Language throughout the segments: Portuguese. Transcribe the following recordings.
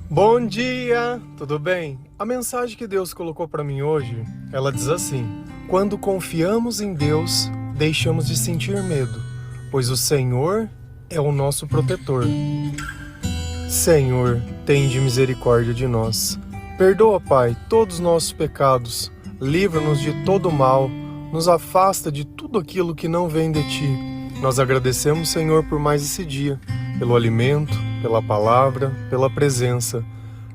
Bom dia, tudo bem? A mensagem que Deus colocou para mim hoje, ela diz assim: quando confiamos em Deus, deixamos de sentir medo, pois o Senhor é o nosso protetor. Senhor, tende misericórdia de nós. Perdoa, Pai, todos os nossos pecados, livra-nos de todo mal, nos afasta de tudo aquilo que não vem de Ti. Nós agradecemos, Senhor, por mais esse dia, pelo alimento, pela palavra, pela presença.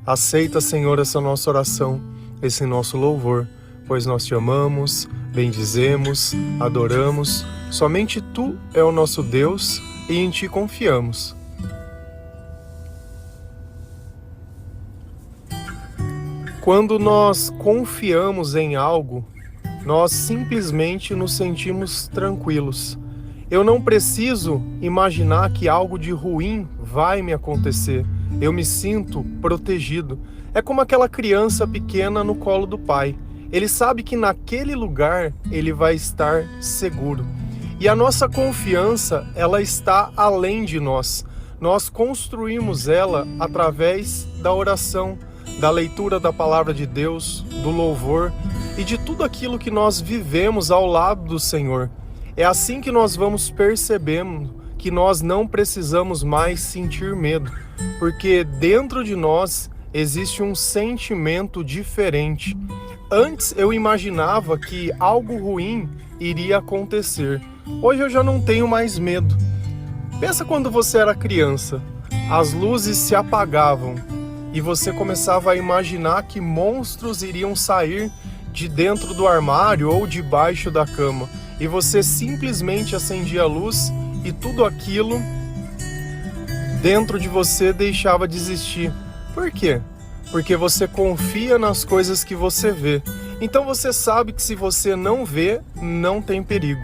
Aceita, Senhor, essa nossa oração, esse nosso louvor, pois nós Te amamos, bendizemos, adoramos. Somente Tu é o nosso Deus e em Ti confiamos. Quando nós confiamos em algo, nós simplesmente nos sentimos tranquilos. Eu não preciso imaginar que algo de ruim vai me acontecer. Eu me sinto protegido. É como aquela criança pequena no colo do pai. Ele sabe que naquele lugar ele vai estar seguro. E a nossa confiança, ela está além de nós. Nós construímos ela através da oração, da leitura da palavra de Deus, do louvor e de tudo aquilo que nós vivemos ao lado do Senhor. É assim que nós vamos percebendo que nós não precisamos mais sentir medo, porque dentro de nós existe um sentimento diferente. Antes eu imaginava que algo ruim iria acontecer. Hoje eu já não tenho mais medo. Pensa quando você era criança, as luzes se apagavam e você começava a imaginar que monstros iriam sair de dentro do armário ou debaixo da cama. E você simplesmente acendia a luz e tudo aquilo dentro de você deixava de existir. Por quê? Porque você confia nas coisas que você vê. Então você sabe que se você não vê, não tem perigo.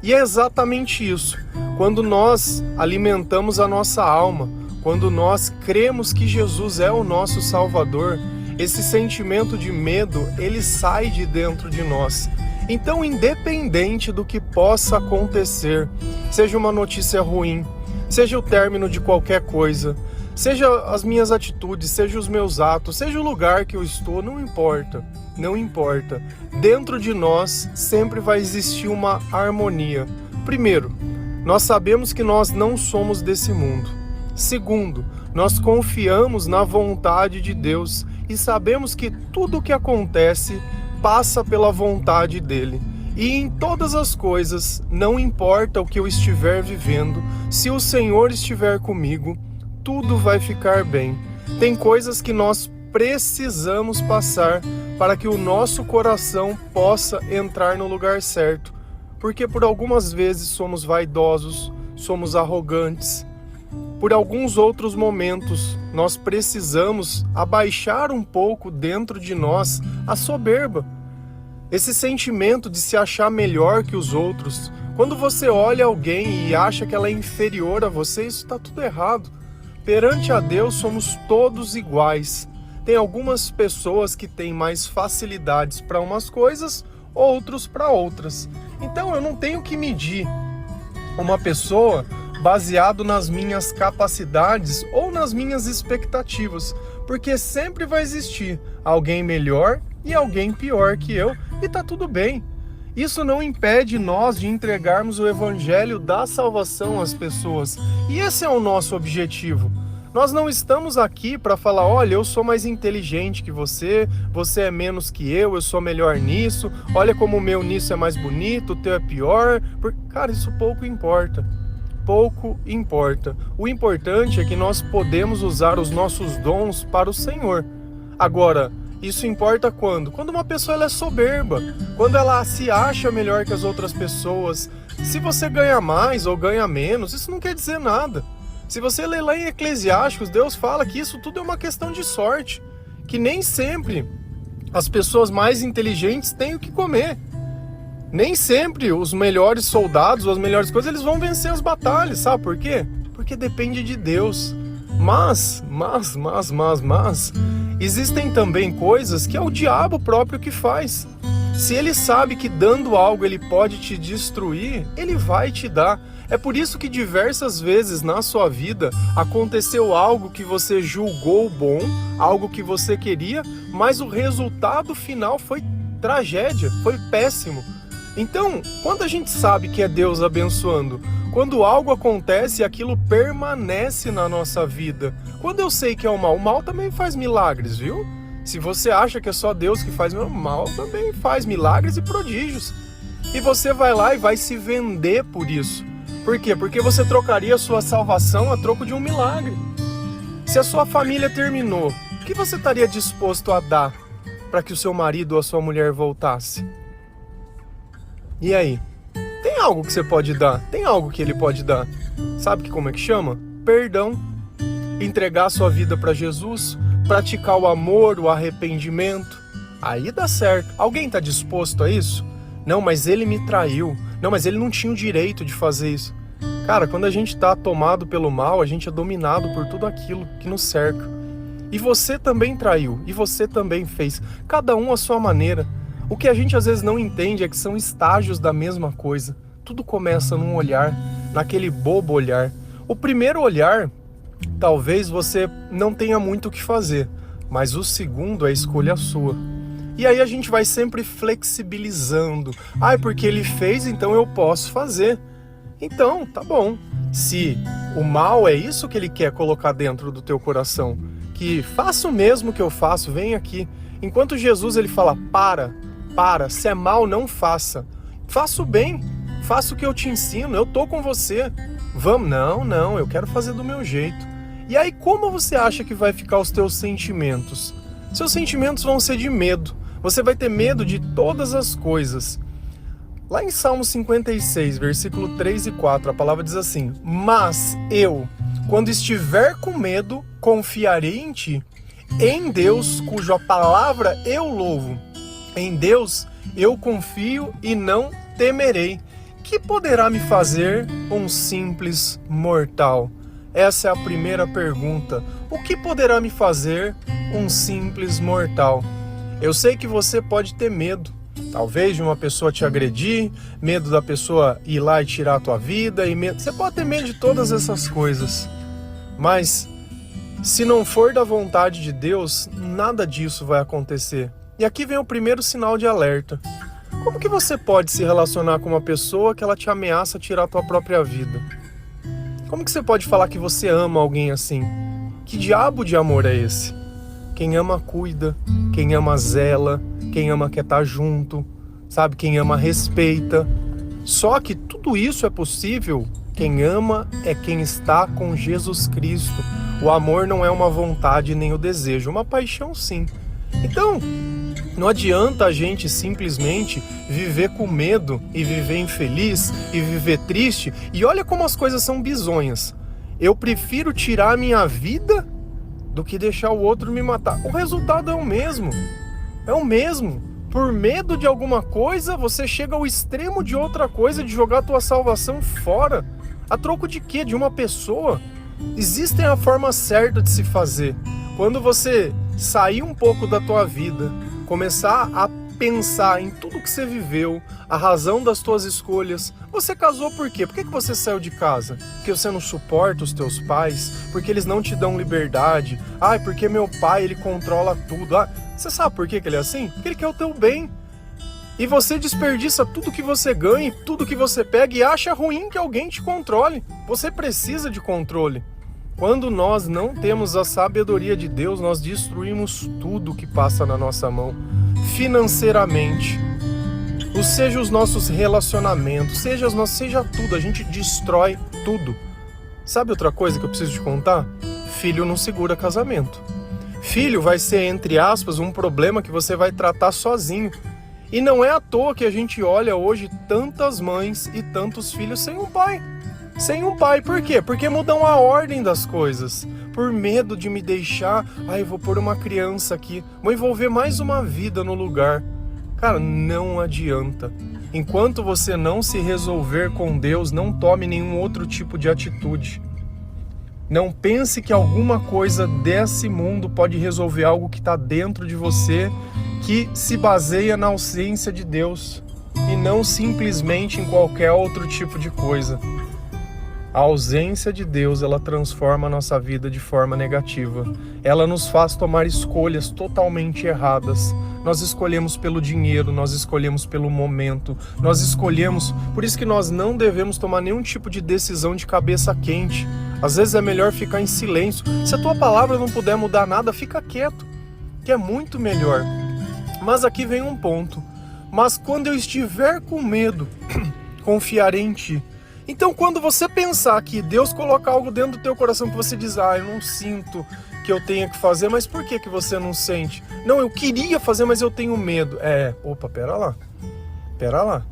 E é exatamente isso. Quando nós alimentamos a nossa alma, quando nós cremos que Jesus é o nosso Salvador, esse sentimento de medo, ele sai de dentro de nós. Então, independente do que possa acontecer, seja uma notícia ruim, seja o término de qualquer coisa, seja as minhas atitudes, seja os meus atos, seja o lugar que eu estou, não importa, não importa. Dentro de nós sempre vai existir uma harmonia. Primeiro, nós sabemos que nós não somos desse mundo. Segundo, nós confiamos na vontade de Deus e sabemos que tudo o que acontece passa pela vontade dele. E em todas as coisas, não importa o que eu estiver vivendo, se o Senhor estiver comigo, tudo vai ficar bem. Tem coisas que nós precisamos passar para que o nosso coração possa entrar no lugar certo. Porque por algumas vezes somos vaidosos, somos arrogantes. Por alguns outros momentos, nós precisamos abaixar um pouco dentro de nós a soberba. Esse sentimento de se achar melhor que os outros. Quando você olha alguém e acha que ela é inferior a você, isso está tudo errado. Perante a Deus, somos todos iguais. Tem algumas pessoas que têm mais facilidades para umas coisas, outros para outras. Então eu não tenho que medir uma pessoa baseado nas minhas capacidades ou nas minhas expectativas, porque sempre vai existir alguém melhor e alguém pior que eu, e tá tudo bem. Isso não impede nós de entregarmos o evangelho da salvação às pessoas, e esse é o nosso objetivo. Nós não estamos aqui para falar, olha, eu sou mais inteligente que você, você é menos que eu sou melhor nisso, olha como o meu nisso é mais bonito, o teu é pior. Cara, isso pouco importa. Pouco importa. O importante é que nós podemos usar os nossos dons para o Senhor. Agora, isso importa quando? Quando uma pessoa ela é soberba, quando ela se acha melhor que as outras pessoas. Se você ganha mais ou ganha menos, isso não quer dizer nada. Se você ler lá em Eclesiásticos, Deus fala que isso tudo é uma questão de sorte, que nem sempre as pessoas mais inteligentes têm o que comer. Nem sempre os melhores soldados, ou as melhores coisas, eles vão vencer as batalhas, sabe por quê? Porque depende de Deus. Mas, existem também coisas que é o diabo próprio que faz. Se ele sabe que dando algo ele pode te destruir, ele vai te dar. É por isso que diversas vezes na sua vida aconteceu algo que você julgou bom, algo que você queria, mas o resultado final foi tragédia, foi péssimo. Então, quando a gente sabe que é Deus abençoando, quando algo acontece e aquilo permanece na nossa vida, quando eu sei que é o mal também faz milagres, viu? Se você acha que é só Deus que faz, o mal também faz milagres e prodígios. E você vai lá e vai se vender por isso. Por quê? Porque você trocaria a sua salvação a troco de um milagre. Se a sua família terminou, o que você estaria disposto a dar para que o seu marido ou a sua mulher voltasse? E aí? Tem algo que você pode dar? Tem algo que ele pode dar? Sabe como é que chama? Perdão. Entregar a sua vida para Jesus, praticar o amor, o arrependimento. Aí dá certo. Alguém está disposto a isso? Não, mas ele me traiu. Não, mas ele não tinha o direito de fazer isso. Cara, quando a gente está tomado pelo mal, a gente é dominado por tudo aquilo que nos cerca. E você também traiu, e você também fez. Cada um à sua maneira. O que a gente às vezes não entende é que são estágios da mesma coisa. Tudo começa num olhar, naquele bobo olhar. O primeiro olhar, talvez você não tenha muito o que fazer, mas o segundo é escolha sua. E aí a gente vai sempre flexibilizando. Ah, é porque ele fez, então eu posso fazer. Então, tá bom. Se o mal é isso que ele quer colocar dentro do teu coração, que faça o mesmo que eu faço, vem aqui. Enquanto Jesus ele fala, para, se é mal, não faça. Faça o bem, faça o que eu te ensino, eu tô com você. Vamos, não, eu quero fazer do meu jeito. E aí como você acha que vai ficar os teus sentimentos? Seus sentimentos vão ser de medo. Você vai ter medo de todas as coisas. Lá em Salmo 56, versículo 3 e 4, a palavra diz assim: mas eu, quando estiver com medo, confiarei em ti. Em Deus, cuja palavra eu louvo. Em Deus eu confio e não temerei. Que poderá me fazer um simples mortal? Essa é a primeira pergunta. O que poderá me fazer um simples mortal? Eu sei que você pode ter medo, talvez de uma pessoa te agredir, medo da pessoa ir lá e tirar a tua vida, e medo... Você pode ter medo de todas essas coisas, mas se não for da vontade de Deus, nada disso vai acontecer. E aqui vem o primeiro sinal de alerta. Como que você pode se relacionar com uma pessoa que ela te ameaça tirar a tua própria vida? Como que você pode falar que você ama alguém assim? Que diabo de amor é esse? Quem ama cuida, quem ama zela, quem ama quer estar junto, sabe? Quem ama respeita. Só que tudo isso é possível. Quem ama é quem está com Jesus Cristo. O amor não é uma vontade nem o desejo, uma paixão sim. Então, não adianta a gente simplesmente viver com medo e viver infeliz e viver triste. E olha como as coisas são bizonhas. Eu prefiro tirar a minha vida do que deixar o outro me matar. O resultado é o mesmo. É o mesmo. Por medo de alguma coisa, você chega ao extremo de outra coisa, de jogar a tua salvação fora. A troco de quê? De uma pessoa? Existe a forma certa de se fazer. Quando você sair um pouco da tua vida, começar a pensar em tudo que você viveu, a razão das tuas escolhas. Você casou por quê? Por que você saiu de casa? Porque você não suporta os teus pais? Porque eles não te dão liberdade? Ah, porque meu pai, ele controla tudo. Ah, você sabe por que ele é assim? Porque ele quer o teu bem. E você desperdiça tudo que você ganha, tudo que você pega e acha ruim que alguém te controle. Você precisa de controle. Quando nós não temos a sabedoria de Deus, nós destruímos tudo que passa na nossa mão. Financeiramente, seja os nossos relacionamentos, seja tudo, a gente destrói tudo. Sabe outra coisa que eu preciso te contar? Filho não segura casamento. Filho vai ser, entre aspas, um problema que você vai tratar sozinho. E não é à toa que a gente olha hoje tantas mães e tantos filhos sem um pai. Sem um pai, por quê? Porque mudam a ordem das coisas. Por medo de me deixar, eu vou pôr uma criança aqui, vou envolver mais uma vida no lugar. Cara, não adianta. Enquanto você não se resolver com Deus, não tome nenhum outro tipo de atitude. Não pense que alguma coisa desse mundo pode resolver algo que está dentro de você, que se baseia na ausência de Deus e não simplesmente em qualquer outro tipo de coisa. A ausência de Deus, ela transforma a nossa vida de forma negativa. Ela nos faz tomar escolhas totalmente erradas. Nós escolhemos pelo dinheiro, nós escolhemos pelo momento, nós escolhemos... Por isso que nós não devemos tomar nenhum tipo de decisão de cabeça quente. Às vezes é melhor ficar em silêncio. Se a tua palavra não puder mudar nada, fica quieto, que é muito melhor. Mas aqui vem um ponto. Mas quando eu estiver com medo, confiarei em ti. Então, quando você pensar que Deus coloca algo dentro do teu coração que você diz, eu não sinto que eu tenha que fazer, mas por que você não sente? Não, eu queria fazer, mas eu tenho medo. Pera lá.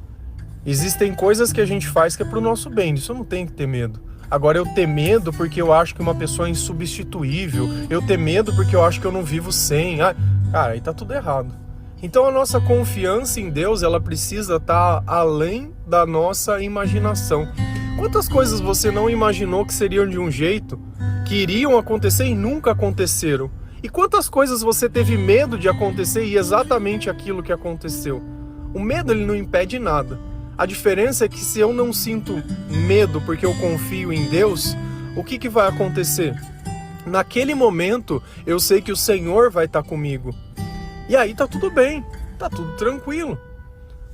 Existem coisas que a gente faz que é pro nosso bem, disso eu não tenho que ter medo. Agora, eu ter medo porque eu acho que uma pessoa é insubstituível, eu ter medo porque eu acho que eu não vivo sem, cara, aí tá tudo errado. Então a nossa confiança em Deus, ela precisa estar além da nossa imaginação. Quantas coisas você não imaginou que seriam de um jeito, que iriam acontecer e nunca aconteceram? E quantas coisas você teve medo de acontecer e exatamente aquilo que aconteceu? O medo, ele não impede nada. A diferença é que se eu não sinto medo porque eu confio em Deus, o que vai acontecer? Naquele momento, eu sei que o Senhor vai estar comigo. E aí tá tudo bem, tá tudo tranquilo.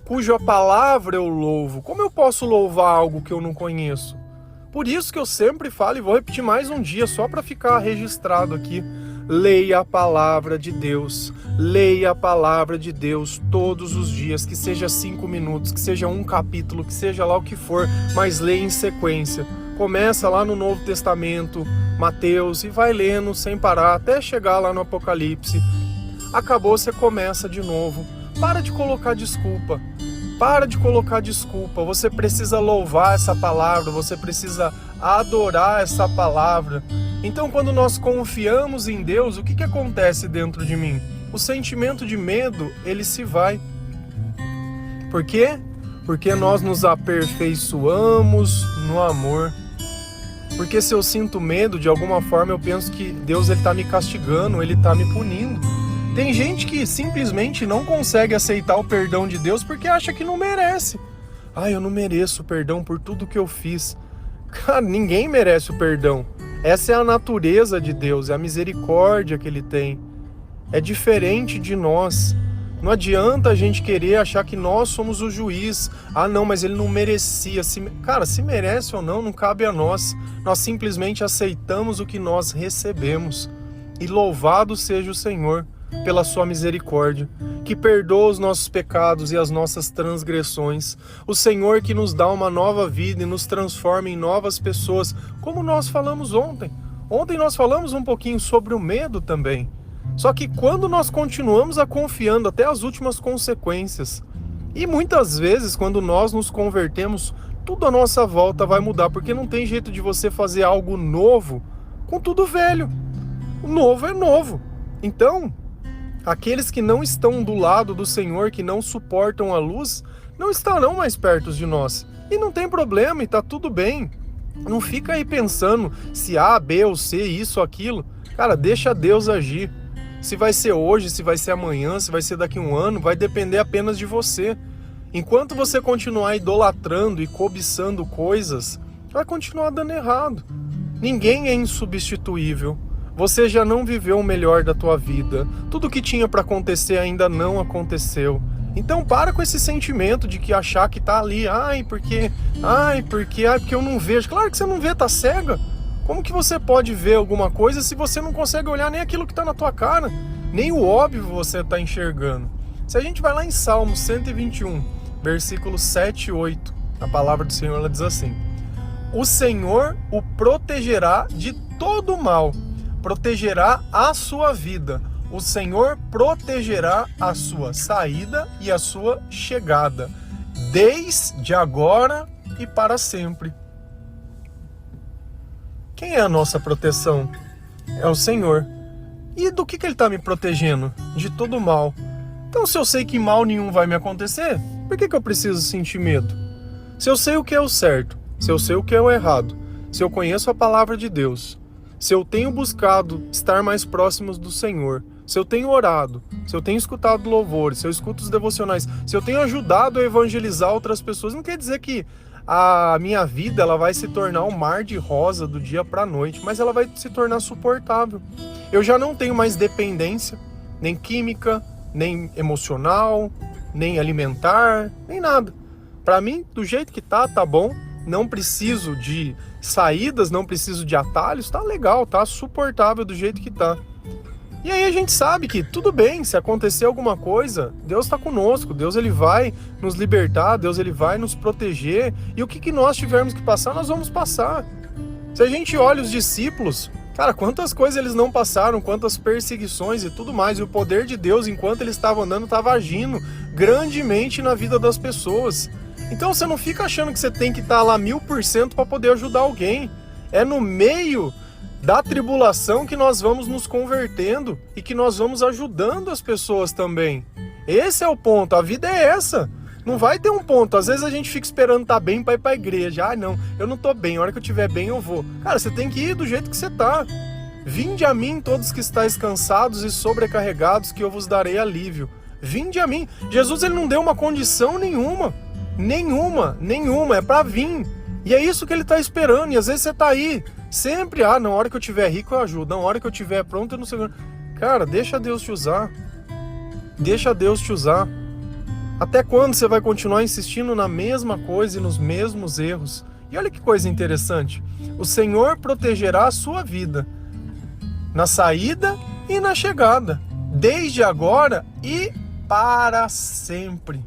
Cuja palavra eu louvo. Como eu posso louvar algo que eu não conheço? Por isso que eu sempre falo, e vou repetir mais um dia, só para ficar registrado aqui. Leia a palavra de Deus. Leia a palavra de Deus todos os dias, que seja 5 minutos, que seja um capítulo, que seja lá o que for, mas leia em sequência. Começa lá no Novo Testamento, Mateus, e vai lendo sem parar, até chegar lá no Apocalipse. Acabou, você começa de novo. Para de colocar desculpa. Você precisa louvar essa palavra, você precisa adorar essa palavra. Então, quando nós confiamos em Deus, o que acontece dentro de mim? O sentimento de medo, ele se vai. Por quê? Porque nós nos aperfeiçoamos no amor. Porque se eu sinto medo, de alguma forma eu penso que Deus está me castigando, Ele está me punindo. Tem gente que simplesmente não consegue aceitar o perdão de Deus porque acha que não merece. Eu não mereço perdão por tudo que eu fiz. Cara, ninguém merece o perdão. Essa é a natureza de Deus, é a misericórdia que Ele tem. É diferente de nós. Não adianta a gente querer achar que nós somos o juiz. Não, mas ele não merecia. Cara, se merece ou não cabe a nós. Nós simplesmente aceitamos o que nós recebemos. E louvado seja o Senhor pela sua misericórdia, que perdoa os nossos pecados e as nossas transgressões. O Senhor que nos dá uma nova vida e nos transforma em novas pessoas, como nós falamos ontem. Ontem nós falamos um pouquinho sobre o medo também. Só que quando nós continuamos confiando até as últimas consequências, e muitas vezes quando nós nos convertemos, tudo à nossa volta vai mudar, porque não tem jeito de você fazer algo novo com tudo velho. O novo é novo. Então, aqueles que não estão do lado do Senhor, que não suportam a luz, não estarão mais perto de nós. E não tem problema, e tá tudo bem. Não fica aí pensando se A, B ou C, isso, aquilo. Cara, deixa Deus agir. Se vai ser hoje, se vai ser amanhã, se vai ser daqui a um ano, vai depender apenas de você. Enquanto você continuar idolatrando e cobiçando coisas, vai continuar dando errado. Ninguém é insubstituível. Você já não viveu o melhor da tua vida. Tudo que tinha para acontecer ainda não aconteceu. Então para com esse sentimento de que achar que tá ali, porque eu não vejo. Claro que você não vê, tá cega. Como que você pode ver alguma coisa se você não consegue olhar nem aquilo que tá na tua cara? Nem o óbvio você tá enxergando. Se a gente vai lá em Salmo 121, versículos 7 e 8, a palavra do Senhor ela diz assim: o Senhor o protegerá de todo mal, protegerá a sua vida. O Senhor protegerá a sua saída e a sua chegada, desde agora e para sempre. Quem é a nossa proteção? É o Senhor. E do que Ele está me protegendo? De todo mal. Então, se eu sei que mal nenhum vai me acontecer, por que eu preciso sentir medo? Se eu sei o que é o certo, se eu sei o que é o errado, se eu conheço a palavra de Deus, se eu tenho buscado estar mais próximos do Senhor, se eu tenho orado, se eu tenho escutado louvores, se eu escuto os devocionais, se eu tenho ajudado a evangelizar outras pessoas, não quer dizer que a minha vida ela vai se tornar um mar de rosa do dia para a noite, mas ela vai se tornar suportável. Eu já não tenho mais dependência, nem química, nem emocional, nem alimentar, nem nada. Para mim, do jeito que tá bom. Não preciso de saídas, não preciso de atalhos, tá legal, tá suportável do jeito que tá. E aí a gente sabe que tudo bem, se acontecer alguma coisa, Deus está conosco, Deus ele vai nos libertar, Deus ele vai nos proteger, e o que nós tivermos que passar, nós vamos passar. Se a gente olha os discípulos, cara, quantas coisas eles não passaram, quantas perseguições e tudo mais, e o poder de Deus, enquanto eles estavam andando, estava agindo grandemente na vida das pessoas. Então você não fica achando que você tem que estar lá 1000% para poder ajudar alguém. É no meio da tribulação que nós vamos nos convertendo e que nós vamos ajudando as pessoas também. Esse é o ponto, a vida é essa. Não vai ter um ponto, às vezes a gente fica esperando estar bem para ir para a igreja. Ah não, eu não estou bem, a hora que eu estiver bem eu vou. Cara, você tem que ir do jeito que você está. Vinde a mim todos que estáis cansados e sobrecarregados, que eu vos darei alívio. Vinde a mim. Jesus ele não deu uma condição nenhuma. Nenhuma, é pra vir. E é isso que ele tá esperando, e às vezes você tá aí, sempre, na hora que eu tiver rico eu ajudo, na hora que eu tiver pronto eu não sei. Cara, deixa Deus te usar. Deixa Deus te usar. Até quando você vai continuar insistindo na mesma coisa e nos mesmos erros? E olha que coisa interessante, o Senhor protegerá a sua vida, na saída e na chegada, desde agora e para sempre.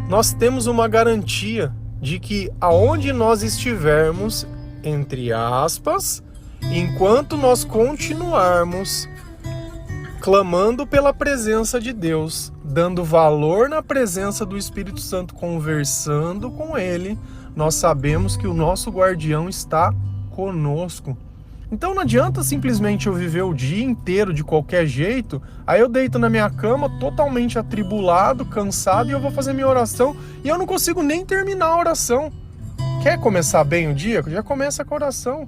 Nós temos uma garantia de que aonde nós estivermos, entre aspas, enquanto nós continuarmos clamando pela presença de Deus, dando valor na presença do Espírito Santo, conversando com Ele, nós sabemos que o nosso guardião está conosco. Então não adianta simplesmente eu viver o dia inteiro de qualquer jeito, aí eu deito na minha cama totalmente atribulado, cansado, e eu vou fazer minha oração e eu não consigo nem terminar a oração. Quer começar bem o dia? Já começa com a oração.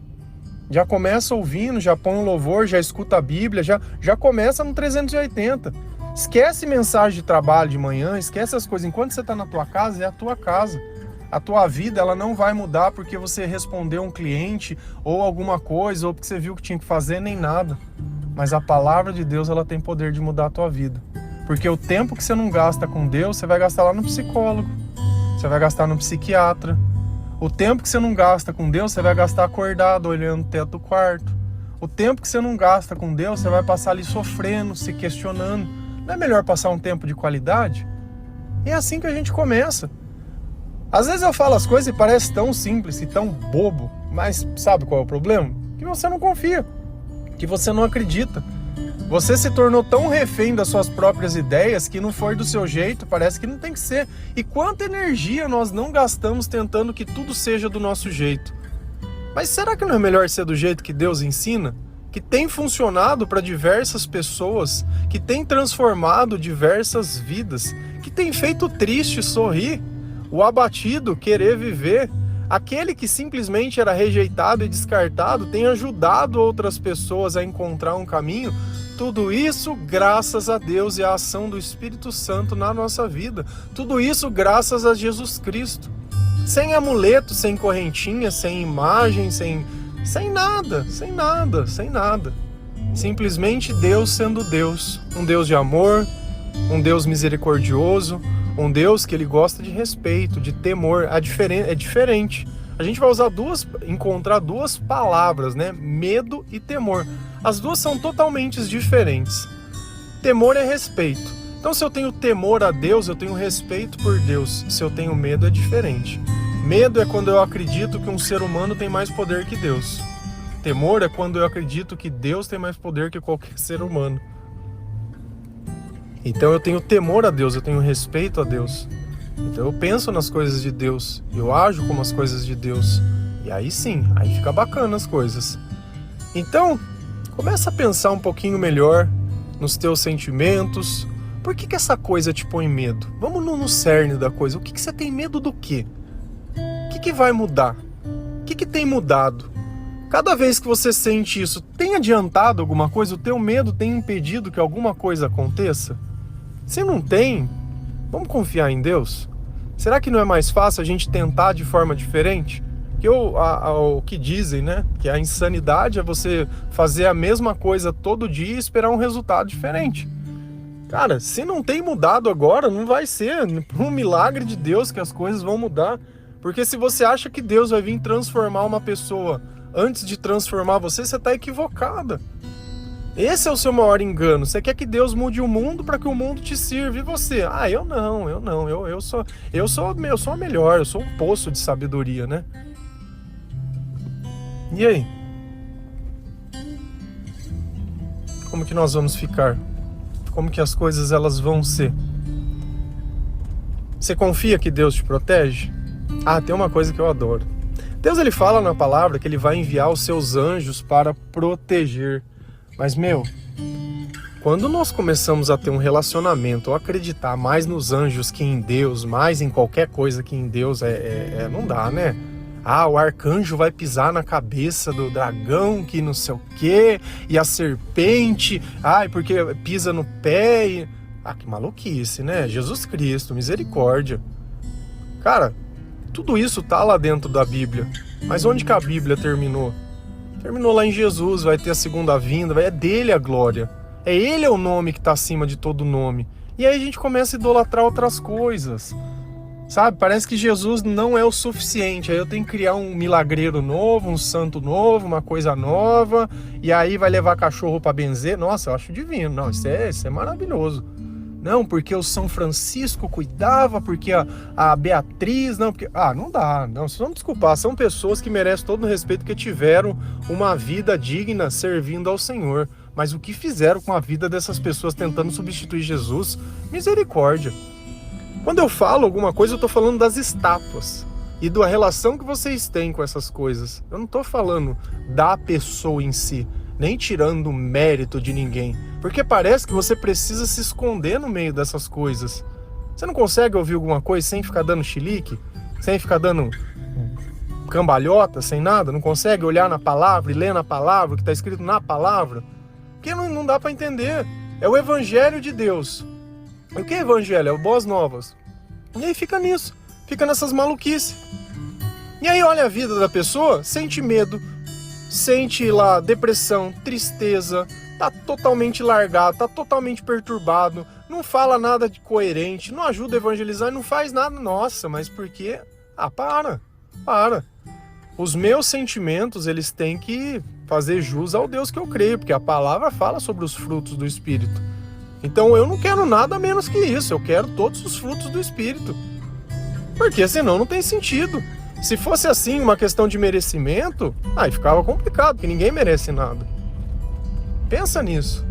Já começa ouvindo, já põe um louvor, já escuta a Bíblia, já começa no 380. Esquece mensagem de trabalho de manhã, esquece as coisas. Enquanto você está na tua casa, é a tua casa. A tua vida ela não vai mudar porque você respondeu um cliente ou alguma coisa, ou porque você viu que tinha que fazer, nem nada. Mas a palavra de Deus ela tem poder de mudar a tua vida. Porque o tempo que você não gasta com Deus, você vai gastar lá no psicólogo, você vai gastar no psiquiatra. O tempo que você não gasta com Deus, você vai gastar acordado, olhando o teto do quarto. O tempo que você não gasta com Deus, você vai passar ali sofrendo, se questionando. Não é melhor passar um tempo de qualidade? E é assim que a gente começa. Às vezes eu falo as coisas e parece tão simples e tão bobo, mas sabe qual é o problema? Que você não confia, que você não acredita. Você se tornou tão refém das suas próprias ideias que não foi do seu jeito, parece que não tem que ser. E quanta energia nós não gastamos tentando que tudo seja do nosso jeito. Mas será que não é melhor ser do jeito que Deus ensina? Que tem funcionado para diversas pessoas, que tem transformado diversas vidas, que tem feito o triste sorrir, o abatido querer viver, aquele que simplesmente era rejeitado e descartado tem ajudado outras pessoas a encontrar um caminho. Tudo isso graças a Deus e à ação do Espírito Santo na nossa vida. Tudo isso graças a Jesus Cristo. Sem amuleto, sem correntinha, sem imagem, sem nada. Simplesmente Deus sendo Deus. Um Deus de amor, um Deus misericordioso, um Deus que ele gosta de respeito, de temor. É diferente. A gente vai encontrar duas palavras, né? Medo e temor. As duas são totalmente diferentes. Temor é respeito. Então, se eu tenho temor a Deus, eu tenho respeito por Deus. Se eu tenho medo, é diferente. Medo é quando eu acredito que um ser humano tem mais poder que Deus. Temor é quando eu acredito que Deus tem mais poder que qualquer ser humano. Então eu tenho temor a Deus, eu tenho respeito a Deus. Então eu penso nas coisas de Deus, eu ajo como as coisas de Deus. E aí sim, aí fica bacana as coisas. Então, começa a pensar um pouquinho melhor nos teus sentimentos. Por que essa coisa te põe medo? Vamos no cerne da coisa. O que você tem medo do quê? O que vai mudar? O que tem mudado? Cada vez que você sente isso, tem adiantado alguma coisa? O teu medo tem impedido que alguma coisa aconteça? Se não tem, vamos confiar em Deus? Será que não é mais fácil a gente tentar de forma diferente? Que o que dizem, né? Que a insanidade é você fazer a mesma coisa todo dia e esperar um resultado diferente. Cara, se não tem mudado agora, não vai ser um milagre de Deus que as coisas vão mudar. Porque se você acha que Deus vai vir transformar uma pessoa antes de transformar você, você está equivocada. Esse é o seu maior engano. Você quer que Deus mude o mundo para que o mundo te sirva. E você? Ah, eu não. Eu sou a melhor, eu sou um poço de sabedoria, né? E aí? Como que nós vamos ficar? Como que as coisas elas vão ser? Você confia que Deus te protege? Ah, tem uma coisa que eu adoro. Deus ele fala na palavra que ele vai enviar os seus anjos para proteger. Mas, quando nós começamos a ter um relacionamento ou acreditar mais nos anjos que em Deus, mais em qualquer coisa que em Deus, não dá, né? Ah, o arcanjo vai pisar na cabeça do dragão, que não sei o quê, e a serpente, porque pisa no pé e... Ah, que maluquice, né? Jesus Cristo, misericórdia. Cara, tudo isso tá lá dentro da Bíblia. Mas onde que a Bíblia terminou? Terminou lá em Jesus, vai ter a segunda vinda, é dele a glória. É ele o nome que está acima de todo nome. E aí a gente começa a idolatrar outras coisas. Sabe, parece que Jesus não é o suficiente. Aí eu tenho que criar um milagreiro novo, um santo novo, uma coisa nova. E aí vai levar cachorro para benzer. Nossa, eu acho divino. Não, isso é maravilhoso. Não, porque o São Francisco cuidava, porque a Beatriz, não, porque... Ah, não dá, não, vocês vão me desculpar, são pessoas que merecem todo o respeito, que tiveram uma vida digna servindo ao Senhor. Mas o que fizeram com a vida dessas pessoas tentando substituir Jesus? Misericórdia. Quando eu falo alguma coisa, eu estou falando das estátuas e da relação que vocês têm com essas coisas. Eu não estou falando da pessoa em si, nem tirando o mérito de ninguém. Porque parece que você precisa se esconder no meio dessas coisas. Você não consegue ouvir alguma coisa sem ficar dando chilique? Sem ficar dando cambalhota, sem nada? Não consegue olhar na palavra e ler na palavra, o que está escrito na palavra? Porque não dá para entender. É o Evangelho de Deus. O que é Evangelho? É o Boas Novas. E aí fica nisso. Fica nessas maluquices. E aí olha a vida da pessoa, sente medo, sente lá depressão, tristeza, tá totalmente largado, tá totalmente perturbado, não fala nada de coerente, não ajuda a evangelizar, não faz nada. Nossa, mas por quê? Ah, para. Os meus sentimentos, eles têm que fazer jus ao Deus que eu creio, porque a palavra fala sobre os frutos do Espírito. Então eu não quero nada menos que isso, eu quero todos os frutos do Espírito. Porque senão não tem sentido. Se fosse assim, uma questão de merecimento, aí ficava complicado, porque ninguém merece nada. Pensa nisso.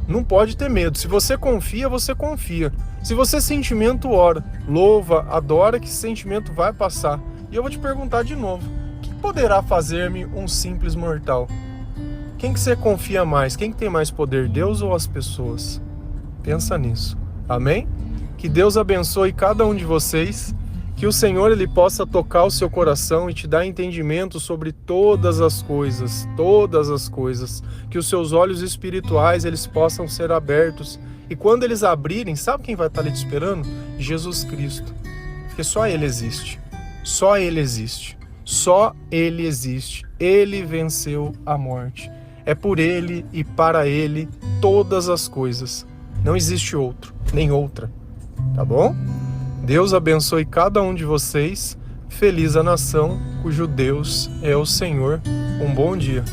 Não pode ter medo. Se você confia, você confia. Se você sentimento, ora, louva, adora, que esse sentimento vai passar. E eu vou te perguntar de novo: o que poderá fazer-me um simples mortal? Quem que você confia mais? Quem que tem mais poder, Deus ou as pessoas? Pensa nisso. Amém? Que Deus abençoe cada um de vocês. Que o Senhor ele possa tocar o seu coração e te dar entendimento sobre todas as coisas. Que os seus olhos espirituais eles possam ser abertos. E quando eles abrirem, sabe quem vai estar ali te esperando? Jesus Cristo. Porque só Ele existe. Só Ele existe. Só Ele existe. Ele venceu a morte. É por Ele e para Ele todas as coisas. Não existe outro, nem outra. Tá bom? Deus abençoe cada um de vocês. Feliz a nação cujo Deus é o Senhor. Um bom dia.